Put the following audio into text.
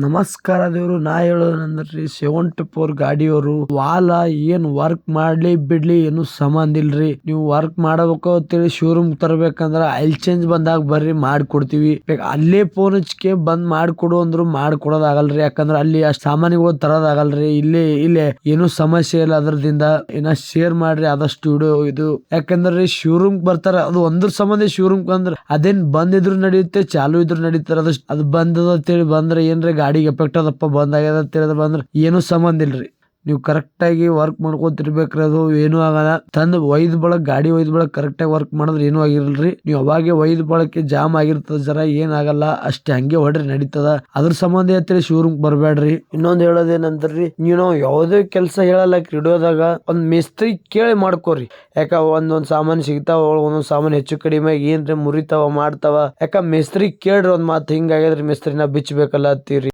ನಮಸ್ಕಾರ ದೇವ್ರು. ನಾ ಹೇಳೋದಂದ್ರಿ 74 ಗಾಡಿಯವರು ವಾಲ ಏನ್ ವರ್ಕ್ ಮಾಡ್ಲಿ ಬಿಡ್ಲಿ ಏನು ಸಂಬಂಧ ಇಲ್ರಿ. ನೀವು ವರ್ಕ್ ಮಾಡಬೇಕು ಅಂತೇಳಿ ಶೋರೂಮ್ ತರಬೇಕಂದ್ರ ಆಯಿಲ್ ಚೇಂಜ್ ಬಂದಾಗ ಬರ್ರಿ ಮಾಡ್ಕೊಡ್ತೀವಿ. ಅಲ್ಲೇ ಫೋನ್ ಹಚ್ಕೆ ಬಂದ್ ಮಾಡ್ಕೊಡು ಅಂದ್ರು ಮಾಡ್ಕೊಡೋದಾಗಲ್ರಿ. ಯಾಕಂದ್ರ ಅಲ್ಲಿ ಅಷ್ಟ್ ಸಾಮಾನಿಗಳು ತರೋದಾಗಲ್ರಿ. ಇಲ್ಲೇ ಏನು ಸಮಸ್ಯೆ ಇಲ್ಲ. ಅದ್ರದಿಂದ ಏನ ಶೇರ್ ಮಾಡ್ರಿ ಆದಷ್ಟು ವಿಡಿಯೋ ಇದು. ಯಾಕಂದ್ರೆ ಶೋರೂಮ್ ಬರ್ತಾರ ಅದು ಒಂದ್ರ ಸಂಬಂಧ ಶೋರೂಮ್ ಬಂದ್ರ ಅದೇನ್ ಬಂದ್ ಇದ್ರು ನಡೆಯುತ್ತೆ, ಚಾಲು ಇದ್ರು ನಡೀತಾರ. ಅದು ಬಂದದ ಅಂತೇಳಿ ಬಂದ್ರೆ ಏನ್ರಿ ಗಾಡಿಗೆ ಎಫೆಕ್ಟ್ ಅದಪ್ಪ ಬಂದ್ ಆಗ್ಯದ ಅಂತ ಹೇಳಿದ್ರೆ ಬಂದ್ರೆ ಏನು ಸಂಬಂಧ ಇಲ್ರಿ. ನೀವು ಕರೆಕ್ಟ್ ಆಗಿ ವರ್ಕ್ ಮಾಡ್ಕೊತಿರ್ಬೇಕ್ರಿ. ಅದು ಏನು ಆಗಲ್ಲ. ತಂದ್ ಒಯ್ದ್ ಬಳಕ್ ಗಾಡಿ ಒಯ್ದ್ ಬಳಕ್ ಕರೆಕ್ಟ್ ಆಗಿ ವರ್ಕ್ ಮಾಡಿದ್ರೆ ಏನು ಆಗಿರಲ್ರಿ. ನೀವು ಅವಾಗೆ ಒಯ್ದ್ ಬಳಕೆ ಜಾಮ್ ಆಗಿರ್ತದ ಜರ ಏನ್ ಆಗಲ್ಲ. ಅಷ್ಟೇ ಹಂಗೆ ಹೊಡ್ರಿ ನಡೀತದ. ಅದ್ರ ಸಂಬಂಧ ಅಂತೇಳಿ ಶೋರೂಮ್ ಬರ್ಬೇಡ್ರಿ. ಇನ್ನೊಂದ್ ಹೇಳೋದೇನಂದ್ರಿ, ನೀವು ಯಾವ್ದೇ ಕೆಲಸ ಹೇಳಲ್ಲ ಹಿಡಿಯೋದಾಗ ಒಂದ್ ಮಿಸ್ತ್ರಿ ಕೇಳಿ ಮಾಡ್ಕೋರಿ. ಯಾಕ ಒಂದೊಂದ್ ಸಾಮಾನ್ ಸಿಗ್ತಾವ, ಒಂದೊಂದ್ ಸಾಮಾನ್ ಹೆಚ್ಚು ಕಡಿಮೆ ಏನ್ರಿ ಮುರಿತಾವ ಮಾಡ್ತಾವ. ಯಾಕ ಮಿಸ್ತ್ರಿ ಕೇಳ್ರಿ ಒಂದ್ ಮಾತು ಹಿಂಗಾಗ್ಯದ್ರಿ ಮಿಸ್ತ್ರಿನ ಬಿಚ್ಚಬೇಕಲ್ಲ ಅಂತೀರಿ.